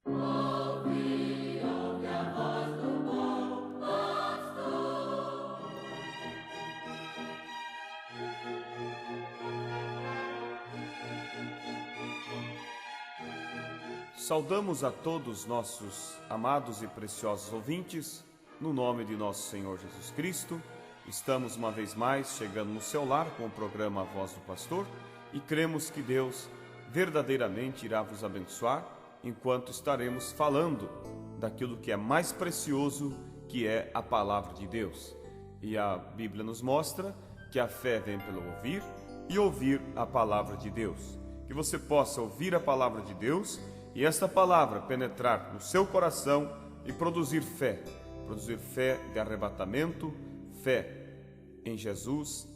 Ouve a voz do bom pastor. Saudamos a todos nossos amados e preciosos ouvintes, no nome de nosso Senhor Jesus Cristo. Estamos uma vez mais chegando no seu lar com o programa A Voz do Pastor e cremos que Deus verdadeiramente irá vos abençoar enquanto estaremos falando daquilo que é mais precioso, que é a palavra de Deus. E a Bíblia nos mostra que a fé vem pelo ouvir e ouvir a palavra de Deus. Que você possa ouvir a palavra de Deus e esta palavra penetrar no seu coração e produzir fé de arrebatamento, fé em Jesus,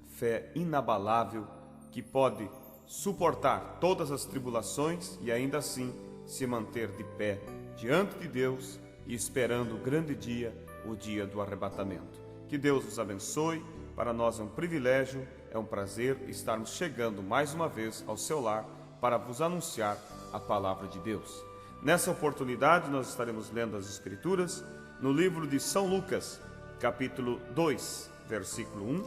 fé inabalável que pode suportar todas as tribulações e ainda assim se manter de pé diante de Deus e esperando o grande dia, o dia do arrebatamento. Que Deus os abençoe. Para nós é um privilégio, é um prazer estarmos chegando mais uma vez ao seu lar para vos anunciar a palavra de Deus. Nessa oportunidade nós estaremos lendo as Escrituras no livro de São Lucas, capítulo 2, versículo 1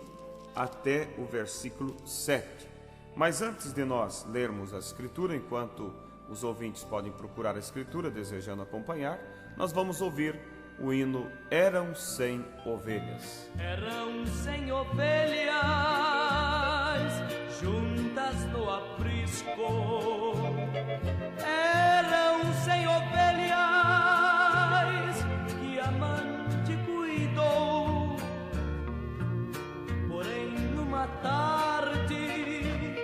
até o versículo 7. Mas antes de nós lermos a Escritura, enquanto os ouvintes podem procurar a Escritura desejando acompanhar, nós vamos ouvir o hino Eram 100 Ovelhas. Eram 100 ovelhas juntas no aprisco. Eram 100 ovelhas que a amante cuidou. Porém, numa tarde,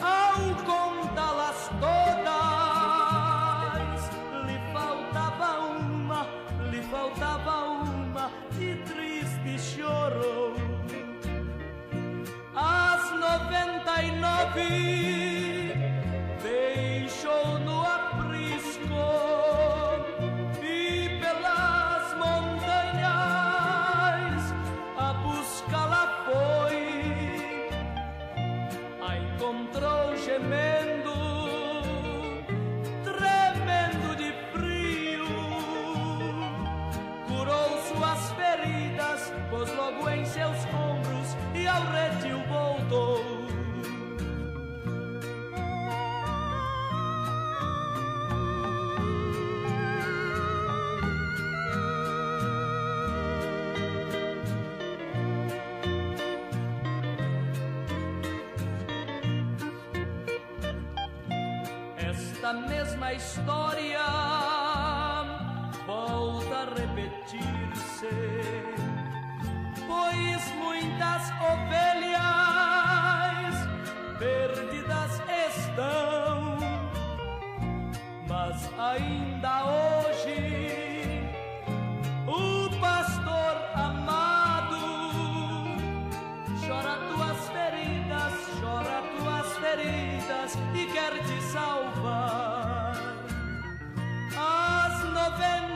ao contá-las todas, lhe faltava uma e triste chorou. As 99 deixou no aprisco e pelas montanhas a buscá-la foi. A encontrou gemendo, tremendo de frio, curou suas feridas, pôs logo em seus ombros e ao redil voltou. Esta mesma história volta a repetir-se, pois muitas ovelhas perdidas estão, mas ainda hoje o pastor amado chora tuas feridas e quer te salvar. As 99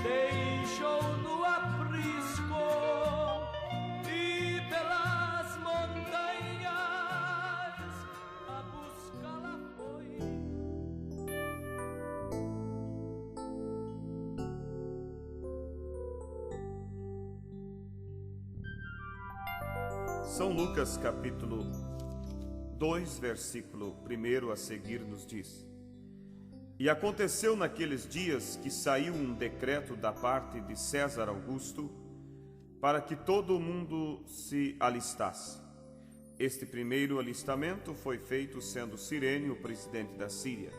deixou no aprisco e pelas montanhas a buscá-la foi. São Lucas capítulo 2, versículo 1 a seguir nos diz: E aconteceu naqueles dias que saiu um decreto da parte de César Augusto para que todo o mundo se alistasse. Este primeiro alistamento foi feito sendo Cirene o presidente da Síria.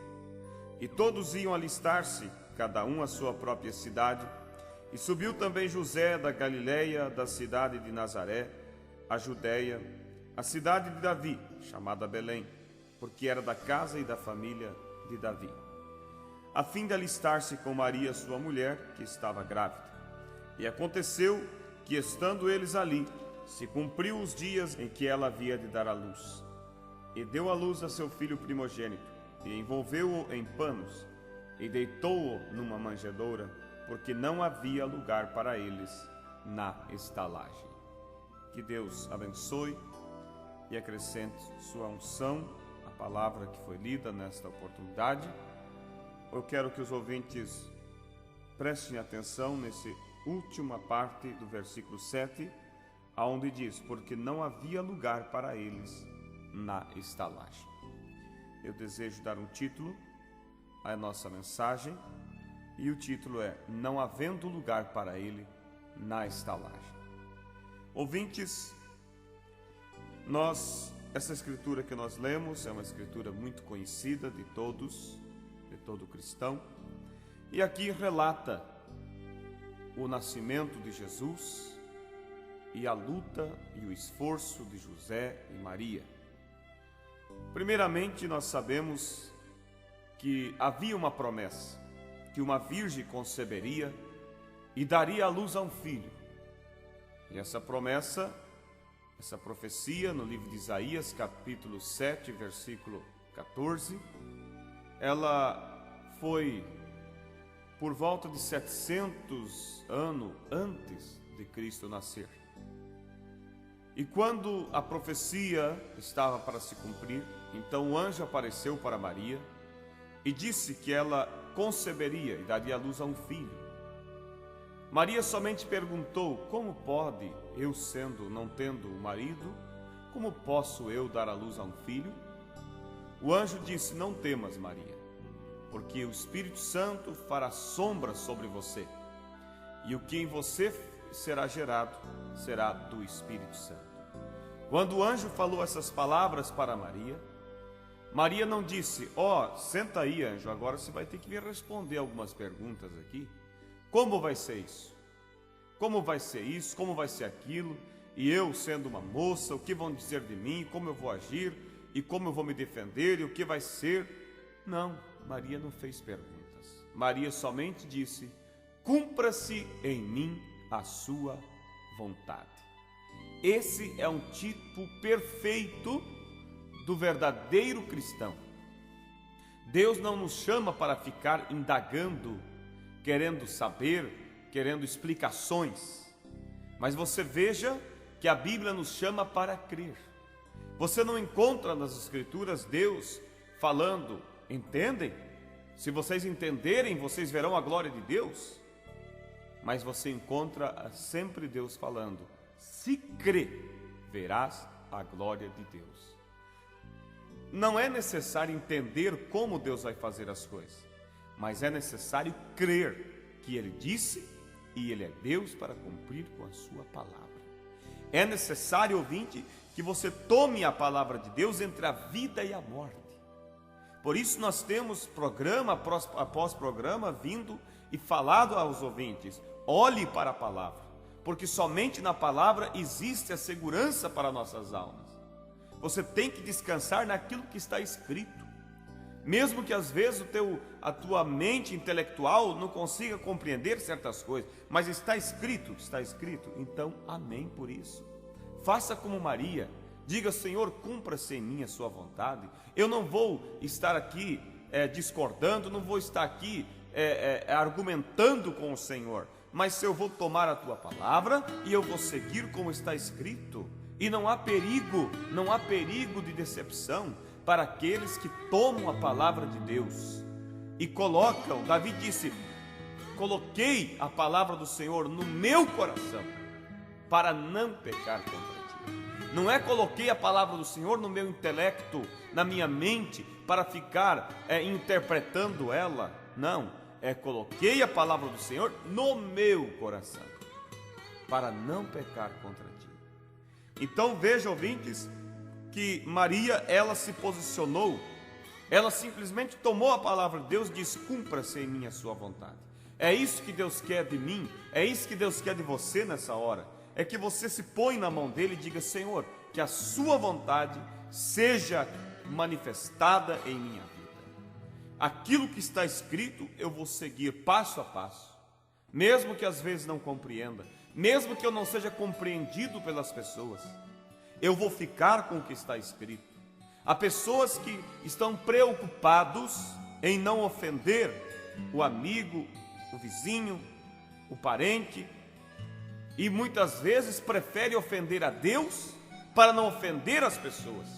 E todos iam alistar-se, cada um à sua própria cidade, e subiu também José da Galileia, da cidade de Nazaré, a Judéia, a cidade de Davi, chamada Belém, porque era da casa e da família de Davi, a fim de alistar-se com Maria, sua mulher, que estava grávida. E aconteceu que, estando eles ali, se cumpriu os dias em que ela havia de dar à luz. E deu à luz a seu filho primogênito, e envolveu-o em panos, e deitou-o numa manjedoura, porque não havia lugar para eles na estalagem. Que Deus abençoe e acrescente sua unção, a palavra que foi lida nesta oportunidade. Eu quero que os ouvintes prestem atenção nessa última parte do versículo 7, aonde diz: porque não havia lugar para eles na estalagem. Eu desejo dar um título à nossa mensagem, e o título é: não havendo lugar para ele na estalagem. Ouvintes, essa escritura que nós lemos é uma escritura muito conhecida de todos, de todo cristão, e aqui relata o nascimento de Jesus e a luta e o esforço de José e Maria. Primeiramente, nós sabemos que havia uma promessa, que uma virgem conceberia e daria à luz a um filho. E essa promessa, essa profecia no livro de Isaías, capítulo 7, versículo 14, ela foi por volta de 700 anos antes de Cristo nascer. E quando a profecia estava para se cumprir, então o anjo apareceu para Maria e disse que ela conceberia e daria à luz a um filho. Maria somente perguntou: como pode eu, não tendo marido, como posso eu dar à luz a um filho? O anjo disse: não temas, Maria, porque o Espírito Santo fará sombra sobre você, e o que em você será gerado será do Espírito Santo. Quando o anjo falou essas palavras para Maria, Maria não disse: senta aí, anjo, agora você vai ter que me responder algumas perguntas aqui. Como vai ser isso? Como vai ser isso? Como vai ser aquilo? E eu, sendo uma moça, o que vão dizer de mim? Como eu vou agir? E como eu vou me defender? E o que vai ser? Não, Maria não fez perguntas. Maria somente disse: cumpra-se em mim a sua vontade. Esse é um tipo perfeito do verdadeiro cristão. Deus não nos chama para ficar indagando, querendo saber, querendo explicações. Mas você veja que a Bíblia nos chama para crer. Você não encontra nas Escrituras Deus falando: entendem? Se vocês entenderem, vocês verão a glória de Deus. Mas você encontra sempre Deus falando: se crer, verás a glória de Deus. Não é necessário entender como Deus vai fazer as coisas, mas é necessário crer que Ele disse e Ele é Deus para cumprir com a sua palavra. É necessário, ouvinte, que você tome a palavra de Deus entre a vida e a morte. Por isso nós temos programa após programa vindo e falado aos ouvintes: olhe para a palavra, porque somente na palavra existe a segurança para nossas almas. Você tem que descansar naquilo que está escrito, mesmo que às vezes a tua mente intelectual não consiga compreender certas coisas, mas está escrito, então amém por isso. Faça como Maria, diga: Senhor, cumpra-se em mim a sua vontade. Eu não vou estar aqui discordando, não vou estar aqui argumentando com o Senhor, mas eu vou tomar a tua palavra e eu vou seguir como está escrito. E não há perigo de decepção para aqueles que tomam a palavra de Deus e colocam. Davi disse: coloquei a palavra do Senhor no meu coração para não pecar contra ti. Não é coloquei a palavra do Senhor no meu intelecto, na minha mente, para ficar interpretando ela. Não, coloquei a palavra do Senhor no meu coração para não pecar contra ti. Então veja, ouvintes, que Maria, ela se posicionou, ela simplesmente tomou a palavra de Deus e disse: cumpra-se em mim a sua vontade. É isso que Deus quer de mim, é isso que Deus quer de você nessa hora. É que você se põe na mão dele e diga: Senhor, que a sua vontade seja manifestada em minha vida. Aquilo que está escrito eu vou seguir passo a passo, mesmo que às vezes não compreenda, mesmo que eu não seja compreendido pelas pessoas, eu vou ficar com o que está escrito. Há pessoas que estão preocupados em não ofender o amigo, o vizinho, o parente, e muitas vezes preferem ofender a Deus para não ofender as pessoas.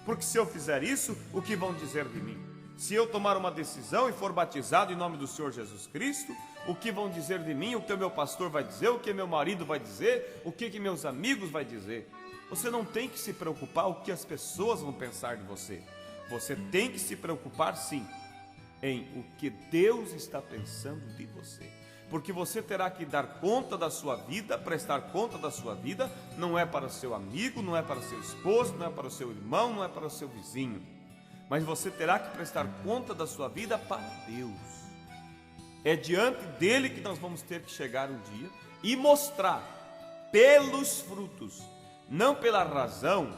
porque se eu fizer isso, o que vão dizer de mim? Se eu tomar uma decisão e for batizado em nome do Senhor Jesus Cristo, o que vão dizer de mim? O que o meu pastor vai dizer? O que meu marido vai dizer? O que meus amigos vão dizer? Você não tem que se preocupar o que as pessoas vão pensar de você. Você tem que se preocupar sim em o que Deus está pensando de você. Porque você terá que dar conta da sua vida, prestar conta da sua vida, não é para o seu amigo, não é para o seu esposo, não é para o seu irmão, não é para o seu vizinho. Mas você terá que prestar conta da sua vida para Deus. É diante dele que nós vamos ter que chegar um dia e mostrar pelos frutos, não pela razão,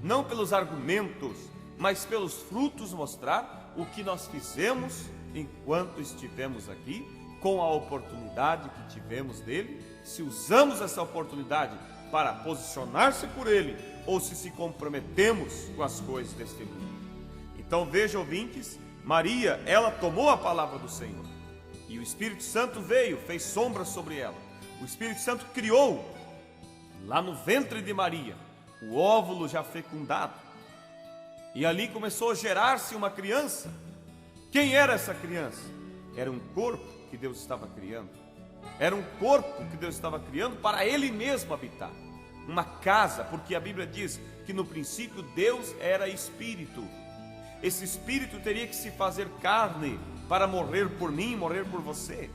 não pelos argumentos, mas pelos frutos mostrar o que nós fizemos enquanto estivemos aqui, com a oportunidade que tivemos dele, se usamos essa oportunidade para posicionar-se por ele, ou se comprometemos com as coisas deste mundo. Então veja, ouvintes, Maria, ela tomou a palavra do Senhor, e o Espírito Santo veio, fez sombra sobre ela. O Espírito Santo criou, lá no ventre de Maria, o óvulo já fecundado, e ali começou a gerar-se uma criança. Quem era essa criança? Era um corpo que Deus estava criando. Era um corpo que Deus estava criando para Ele mesmo habitar. Uma casa, porque a Bíblia diz que no princípio Deus era Espírito. Esse Espírito teria que se fazer carne para morrer por mim, morrer por você.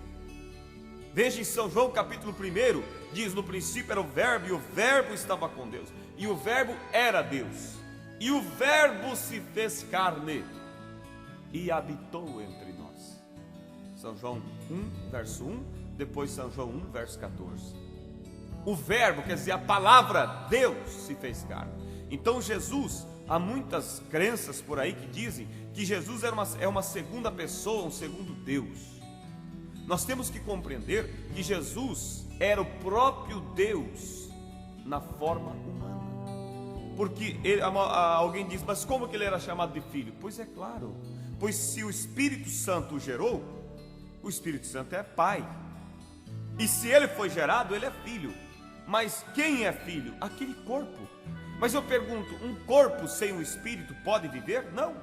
Veja em São João capítulo 1, diz: no princípio era o Verbo, e o Verbo estava com Deus, e o Verbo era Deus, e o Verbo se fez carne e habitou entre nós. São João 1, verso 1, depois São João 1, verso 14. O Verbo, quer dizer, a palavra Deus se fez carne. Então Jesus, há muitas crenças por aí que dizem que Jesus é uma segunda pessoa, um segundo Deus. Nós temos que compreender que Jesus era o próprio Deus na forma humana. Porque alguém diz, mas como que ele era chamado de filho? Pois é claro, pois se o Espírito Santo o gerou, o Espírito Santo é pai. E se ele foi gerado, ele é filho. Mas quem é filho? Aquele corpo. Mas eu pergunto, um corpo sem o Espírito pode viver? Não.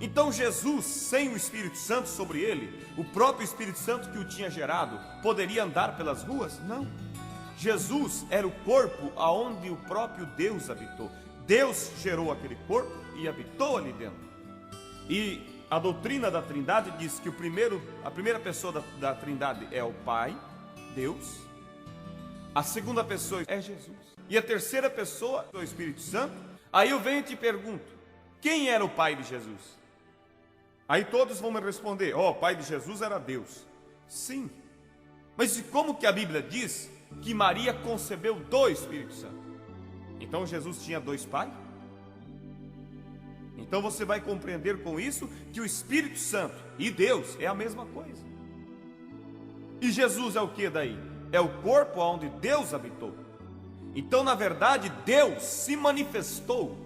Então Jesus, sem o Espírito Santo sobre ele, o próprio Espírito Santo que o tinha gerado, poderia andar pelas ruas? Não. Jesus era o corpo aonde o próprio Deus habitou. Deus gerou aquele corpo e habitou ali dentro. E a doutrina da Trindade diz que a primeira pessoa da Trindade é o Pai, Deus. A segunda pessoa é Jesus. E a terceira pessoa é o Espírito Santo. Aí eu venho e te pergunto, quem era o pai de Jesus? Aí todos vão me responder, o pai de Jesus era Deus. Sim. Mas e como que a Bíblia diz que Maria concebeu do Espírito Santo? Então Jesus tinha dois pais? Então você vai compreender com isso que o Espírito Santo e Deus é a mesma coisa. E Jesus é o que daí? É o corpo onde Deus habitou. Então, na verdade, Deus se manifestou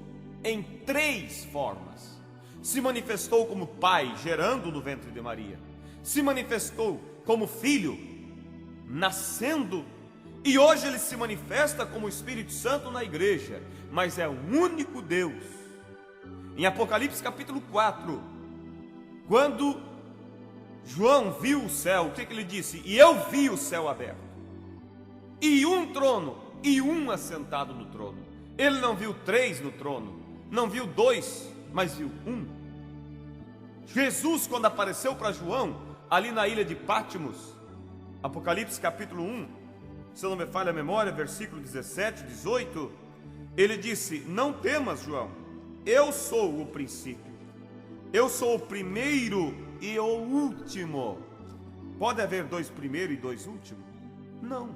em três formas. Se manifestou como Pai, gerando no ventre de Maria. Se manifestou como Filho, nascendo. E hoje ele se manifesta como Espírito Santo na igreja. Mas é o único Deus. Em Apocalipse capítulo 4, quando João viu o céu, o que ele disse? E eu vi o céu aberto, e um trono, e um assentado no trono. Ele não viu três no trono, não viu dois, mas viu um. Jesus, quando apareceu para João, ali na ilha de Pátimos, Apocalipse capítulo 1, se não me falha a memória, versículo 17, 18, ele disse: não temas, João, eu sou o princípio, eu sou o primeiro e o último. Pode haver dois primeiros e dois últimos? Não.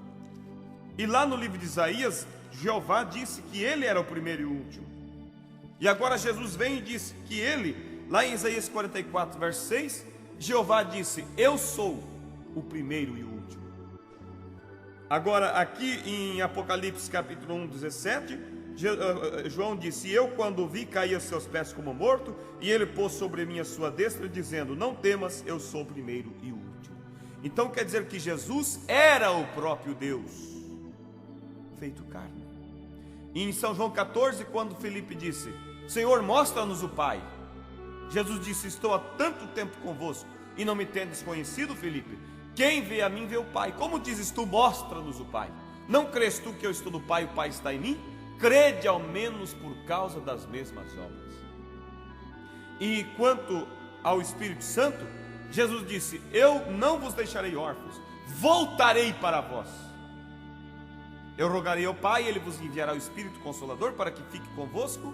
E lá no livro de Isaías, Jeová disse que ele era o primeiro e o último. E agora Jesus vem e diz que ele, lá em Isaías 44, verso 6, Jeová disse: eu sou o primeiro e o último. Agora aqui em Apocalipse capítulo 1, 17, João disse: eu quando o vi caí aos seus pés como morto, e ele pôs sobre mim a sua destra, dizendo: não temas, eu sou o primeiro e o último. Então quer dizer que Jesus era o próprio Deus feito carne. E em São João 14, quando Felipe disse: Senhor, mostra-nos o Pai. Jesus disse: estou há tanto tempo convosco e não me tendes conhecido, Filipe? Quem vê a mim vê o Pai. Como dizes tu, mostra-nos o Pai? Não crês tu que eu estou no Pai e o Pai está em mim? Crede ao menos por causa das mesmas obras. E quanto ao Espírito Santo, Jesus disse: eu não vos deixarei órfãos, voltarei para vós. Eu rogarei ao Pai, Ele vos enviará o Espírito Consolador para que fique convosco.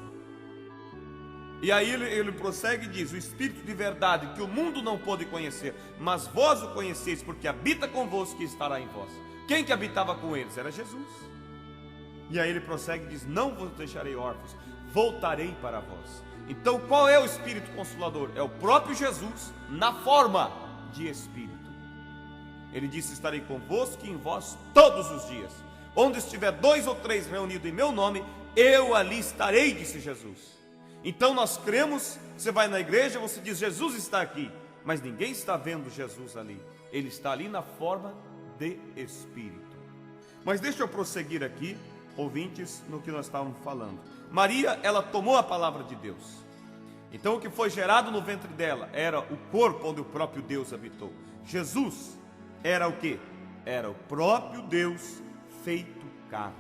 E aí ele prossegue e diz: o Espírito de verdade que o mundo não pôde conhecer, mas vós o conheceis, porque habita convosco e estará em vós. Quem que habitava com eles? Era Jesus. E aí ele prossegue e diz: não vos deixarei órfãos, voltarei para vós. Então qual é o Espírito Consolador? É o próprio Jesus na forma de Espírito. Ele disse: estarei convosco e em vós todos os dias. Onde estiver 2 ou 3 reunidos em meu nome, eu ali estarei, disse Jesus. Então nós cremos. Você vai na igreja, você diz: Jesus está aqui, mas ninguém está vendo Jesus ali. Ele está ali na forma de Espírito. Mas deixa eu prosseguir aqui, ouvintes, no que nós estávamos falando. Maria, ela tomou a palavra de Deus. Então o que foi gerado no ventre dela era o corpo onde o próprio Deus habitou. Jesus era o quê? Era o próprio Deus feito carne.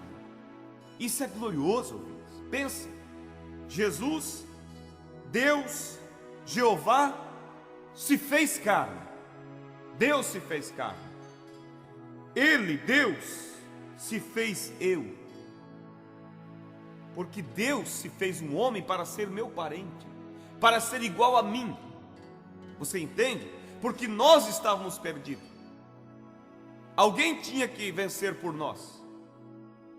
Isso é glorioso, ouvintes. Pensa, Jesus, Deus, Jeová, se fez carne. Deus se fez carne. Ele, Deus, se fez eu. Porque Deus se fez um homem para ser meu parente, para ser igual a mim. Você entende? Porque nós estávamos perdidos. Alguém tinha que vencer por nós.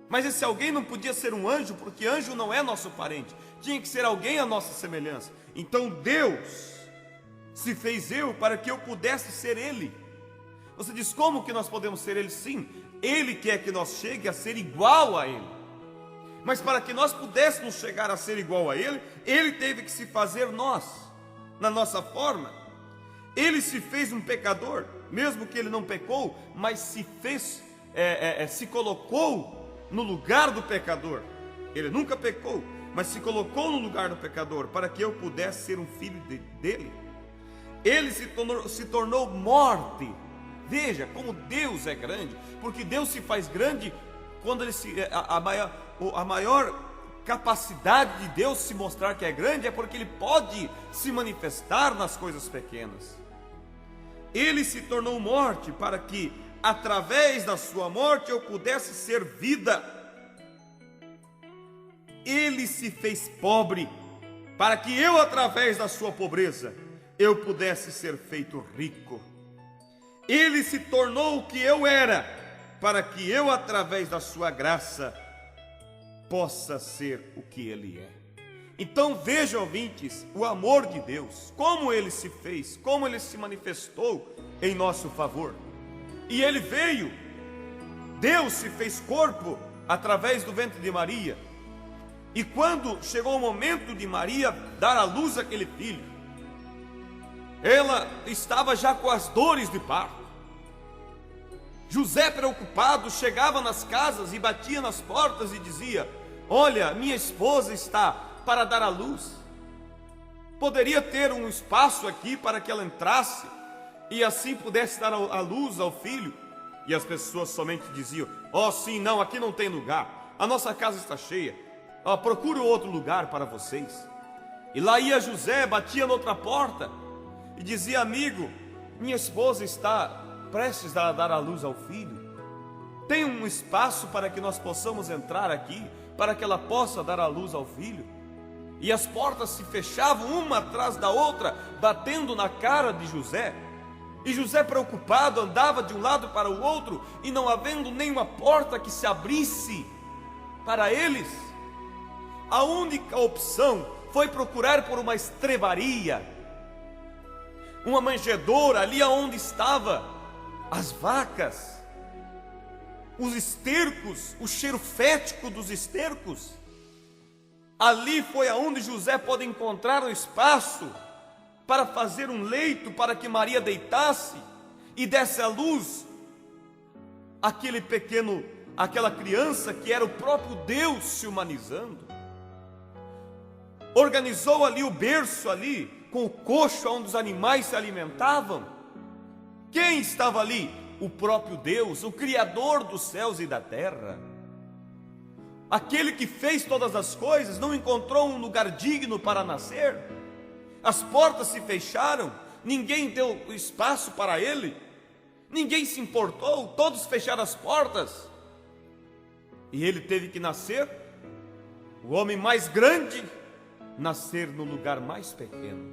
Mas esse alguém não podia ser um anjo, porque anjo não é nosso parente. Tinha que ser alguém à nossa semelhança. Então Deus se fez eu para que eu pudesse ser Ele. Você diz: como que nós podemos ser Ele? Sim, Ele quer que nós chegue a ser igual a Ele. Mas para que nós pudéssemos chegar a ser igual a Ele, Ele teve que se fazer nós, na nossa forma. Ele se fez um pecador, mesmo que Ele não pecou, mas se fez, se colocou no lugar do pecador. Ele nunca pecou, mas se colocou no lugar do pecador, para que eu pudesse ser um filho dele. Ele se tornou morte. Veja como Deus é grande, porque Deus se faz grande quando a maior capacidade de Deus se mostrar que é grande é porque Ele pode se manifestar nas coisas pequenas. Ele se tornou morte para que, através da sua morte, eu pudesse ser vida. Ele se fez pobre para que eu, através da sua pobreza, eu pudesse ser feito rico. Ele se tornou o que eu era, para que eu, através da sua graça, possa ser o que Ele é. Então vejam, ouvintes, o amor de Deus, como Ele se fez, como Ele se manifestou em nosso favor. E Ele veio, Deus se fez corpo através do ventre de Maria. E quando chegou o momento de Maria dar à luz aquele filho, ela estava já com as dores de parto. José, preocupado, chegava nas casas e batia nas portas e dizia: olha, minha esposa está para dar à luz. Poderia ter um espaço aqui para que ela entrasse e assim pudesse dar à luz ao filho. E as pessoas somente diziam: oh sim, não, aqui não tem lugar, a nossa casa está cheia, procure outro lugar para vocês. E lá ia José, batia noutra porta e dizia: amigo, minha esposa está prestes a dar à luz ao filho, tem um espaço para que nós possamos entrar aqui, para que ela possa dar à luz ao filho. E as portas se fechavam uma atrás da outra, batendo na cara de José. E José, preocupado, andava de um lado para o outro, e não havendo nenhuma porta que se abrisse para eles, a única opção foi procurar por uma estrebaria, uma manjedoura, ali onde estavam as vacas, os estercos, o cheiro fético dos estercos. Ali foi aonde José pôde encontrar um espaço para fazer um leito para que Maria deitasse e desse à luz aquela criança que era o próprio Deus se humanizando. organizou ali o berço ali, com o coxo onde os animais se alimentavam. Quem estava ali? O próprio Deus, o Criador dos céus e da terra. Aquele que fez todas as coisas não encontrou um lugar digno para nascer. As portas se fecharam, ninguém deu espaço para ele, ninguém se importou, todos fecharam as portas. E ele teve que nascer, o homem mais grande, nascer no lugar mais pequeno,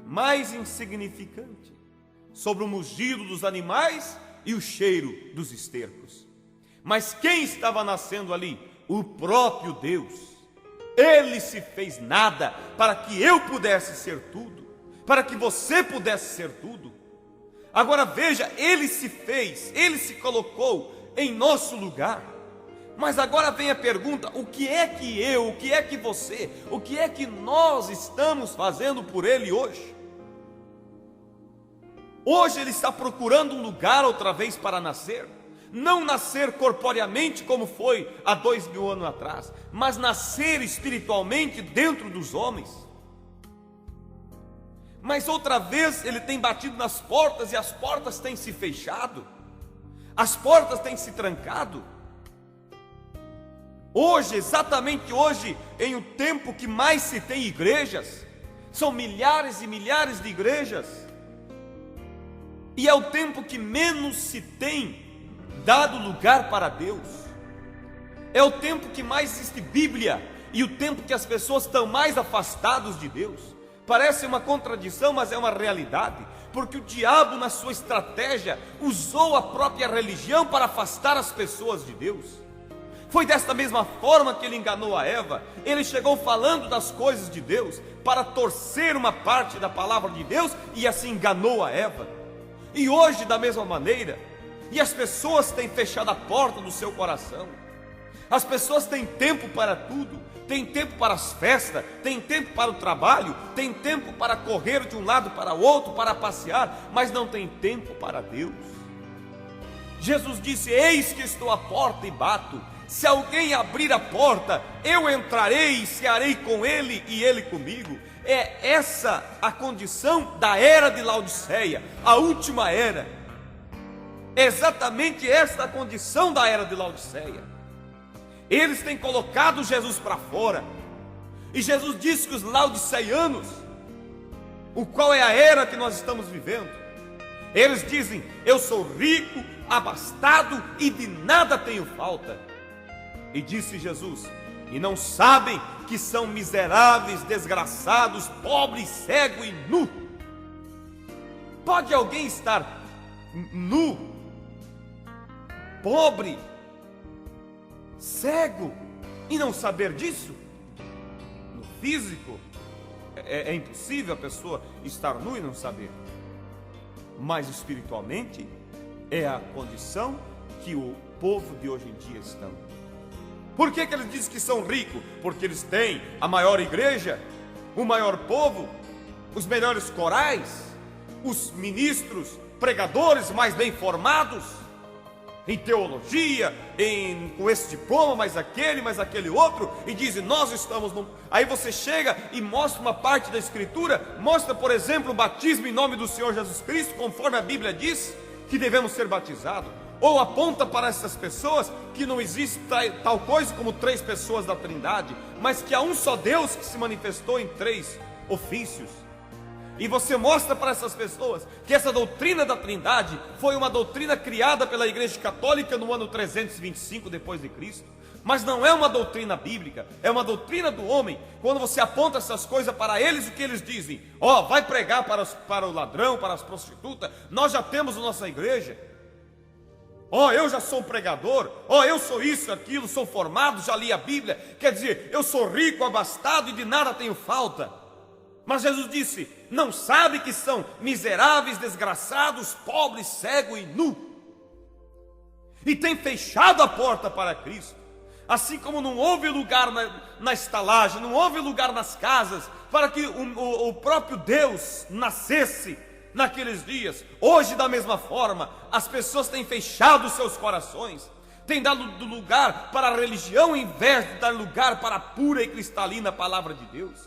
mais insignificante, sobre o mugido dos animais e o cheiro dos estercos. Mas quem estava nascendo ali? O próprio Deus. Ele se fez nada para que eu pudesse ser tudo, para que você pudesse ser tudo. Agora veja, ele se fez, ele se colocou em nosso lugar. Mas agora vem a pergunta: o que é que eu, o que é que você, o que é que nós estamos fazendo por ele hoje? Hoje ele está procurando um lugar outra vez para nascer. Não nascer corporeamente como foi há 2000 anos atrás, mas nascer espiritualmente dentro dos homens. Mas outra vez ele tem batido nas portas e as portas têm se fechado, as portas têm se trancado. Hoje, exatamente hoje, em um tempo que mais se tem igrejas, são milhares e milhares de igrejas, e é o tempo que menos se tem dado lugar para Deus. É o tempo que mais existe Bíblia e o tempo que as pessoas estão mais afastadas de Deus. Parece uma contradição, mas é uma realidade, porque o diabo, na sua estratégia, usou a própria religião para afastar as pessoas de Deus. Foi desta mesma forma que ele enganou a Eva. Ele chegou falando das coisas de Deus para torcer uma parte da palavra de Deus e assim enganou a Eva. E hoje, da mesma maneira, e as pessoas têm fechado a porta do seu coração. As pessoas têm tempo para tudo, têm tempo para as festas, têm tempo para o trabalho, têm tempo para correr de um lado para o outro, para passear, mas não tem tempo para Deus. Jesus disse: eis que estou à porta e bato. Se alguém abrir a porta, eu entrarei e cearei com ele e ele comigo. É essa a condição da era de Laodiceia, a última era. É exatamente esta a condição da era de Laodiceia. Eles têm colocado Jesus para fora. E Jesus disse que os laodiceianos, o qual é a era que nós estamos vivendo, eles dizem: eu sou rico, abastado e de nada tenho falta. E disse Jesus: e não sabem que são miseráveis, desgraçados, pobres, cego e nu. Pode alguém estar nu, pobre, cego e não saber disso? No físico é impossível a pessoa estar nu e não saber, mas espiritualmente é a condição que o povo de hoje em dia estão. Por que eles dizem que são ricos? Porque eles têm a maior igreja, o maior povo, os melhores corais, os ministros, pregadores mais bem formados em teologia, com esse diploma, mais aquele outro, e dizem: nós estamos no... Aí você chega e mostra uma parte da Escritura, mostra, por exemplo, o batismo em nome do Senhor Jesus Cristo, conforme a Bíblia diz que devemos ser batizados. Ou aponta para essas pessoas que não existe tal coisa como 3 pessoas da Trindade, mas que há um só Deus que se manifestou em 3 ofícios. E você mostra para essas pessoas que essa doutrina da Trindade foi uma doutrina criada pela Igreja Católica no ano 325 depois de Cristo, mas não é uma doutrina bíblica, é uma doutrina do homem. Quando você aponta essas coisas para eles, o que eles dizem? Vai pregar para o ladrão, para as prostitutas, nós já temos a nossa igreja. Eu já sou um pregador, eu sou isso, aquilo, sou formado, já li a Bíblia. Quer dizer, eu sou rico, abastado e de nada tenho falta. Mas Jesus disse: não sabe que são miseráveis, desgraçados, pobres, cego e nu. E tem fechado a porta para Cristo. Assim como não houve lugar na estalagem, não houve lugar nas casas para que o próprio Deus nascesse naqueles dias. Hoje, da mesma forma, as pessoas têm fechado seus corações, tem dado lugar para a religião em vez de dar lugar para a pura e cristalina palavra de Deus.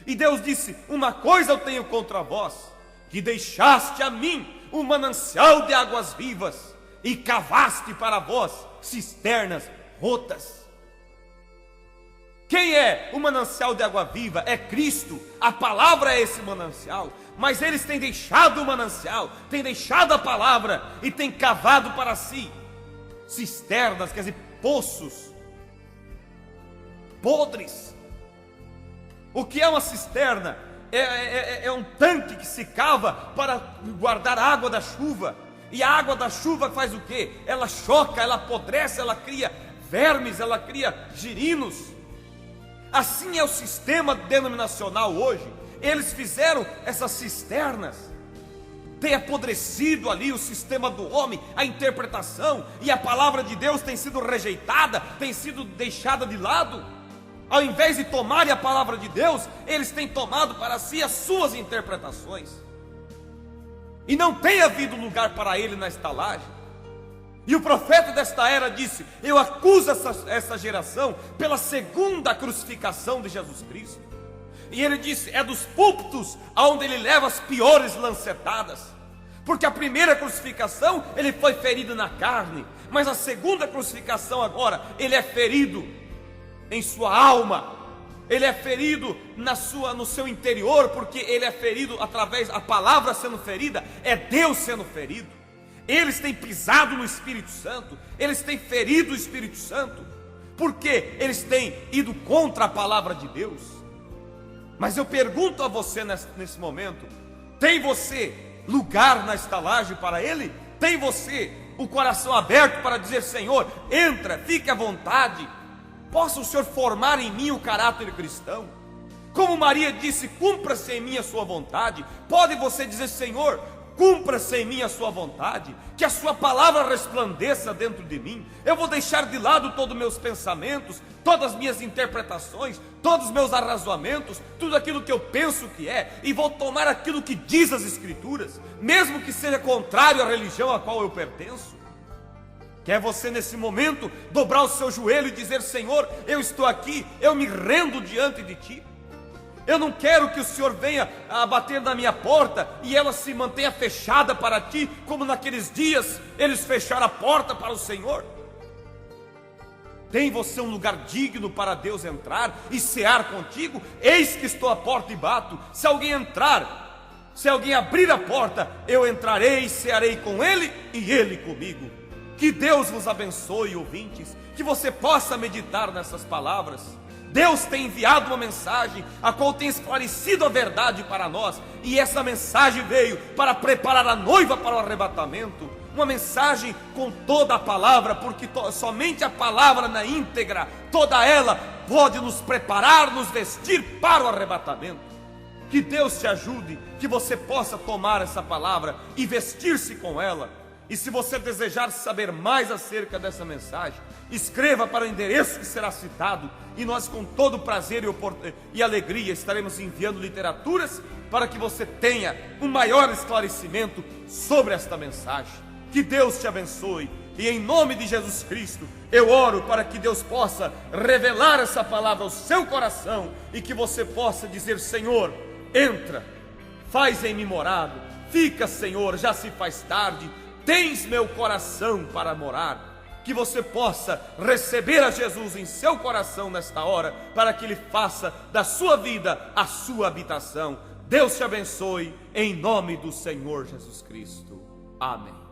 E Deus disse: uma coisa eu tenho contra vós, que deixaste a mim um manancial de águas vivas e cavaste para vós cisternas rotas. Quem é o manancial de água viva? É Cristo. A palavra é esse manancial. Mas eles têm deixado o manancial, têm deixado a palavra e têm cavado para si cisternas, quer dizer, poços podres. O que é uma cisterna? É um tanque que se cava para guardar a água da chuva. E a água da chuva faz o quê? Ela choca, ela apodrece, ela cria vermes, ela cria girinos. Assim é o sistema denominacional hoje. Eles fizeram essas cisternas, tem apodrecido ali o sistema do homem, a interpretação, e a palavra de Deus tem sido rejeitada, tem sido deixada de lado. Ao invés de tomarem a palavra de Deus, eles têm tomado para si as suas interpretações, e não tem havido lugar para ele na estalagem. E o profeta desta era disse: eu acuso essa geração pela segunda crucificação de Jesus Cristo. E ele disse: é dos púlpitos aonde ele leva as piores lancetadas. Porque a primeira crucificação ele foi ferido na carne, mas a segunda crucificação agora ele é ferido em sua alma, ele é ferido no seu interior, porque ele é ferido através da palavra sendo ferida, é Deus sendo ferido. Eles têm pisado no Espírito Santo, eles têm ferido o Espírito Santo, porque eles têm ido contra a palavra de Deus. Mas eu pergunto a você nesse momento: tem você lugar na estalagem para ele? Tem você o coração aberto para dizer: Senhor, entra, fique à vontade, possa o Senhor formar em mim o caráter cristão? Como Maria disse: cumpra-se em mim a sua vontade. Pode você dizer: Senhor, cumpra-se em mim a sua vontade, que a sua palavra resplandeça dentro de mim. Eu vou deixar de lado todos os meus pensamentos, todas as minhas interpretações, todos os meus arrazoamentos, tudo aquilo que eu penso que é, e vou tomar aquilo que diz as Escrituras, mesmo que seja contrário à religião a qual eu pertenço. Quer você nesse momento dobrar o seu joelho e dizer: Senhor, eu estou aqui, eu me rendo diante de Ti. Eu não quero que o Senhor venha a bater na minha porta e ela se mantenha fechada para Ti, como naqueles dias eles fecharam a porta para o Senhor. Tem você um lugar digno para Deus entrar e cear contigo? Eis que estou à porta e bato. Se alguém entrar, se alguém abrir a porta, eu entrarei e cearei com ele e ele comigo. Que Deus vos abençoe, ouvintes, que você possa meditar nessas palavras. Deus tem enviado uma mensagem, a qual tem esclarecido a verdade para nós, e essa mensagem veio para preparar a noiva para o arrebatamento. Uma mensagem com toda a palavra, porque somente a palavra na íntegra, toda ela pode nos preparar, nos vestir para o arrebatamento. Que Deus te ajude, que você possa tomar essa palavra e vestir-se com ela. E se você desejar saber mais acerca dessa mensagem, escreva para o endereço que será citado, e nós com todo prazer e alegria estaremos enviando literaturas para que você tenha um maior esclarecimento sobre esta mensagem. Que Deus te abençoe, e em nome de Jesus Cristo eu oro para que Deus possa revelar essa palavra ao seu coração, e que você possa dizer: Senhor, entra, faz em mim morado, fica, Senhor, já se faz tarde, tens meu coração para morar. Que você possa receber a Jesus em seu coração nesta hora, para que Ele faça da sua vida a sua habitação. Deus te abençoe, em nome do Senhor Jesus Cristo. Amém.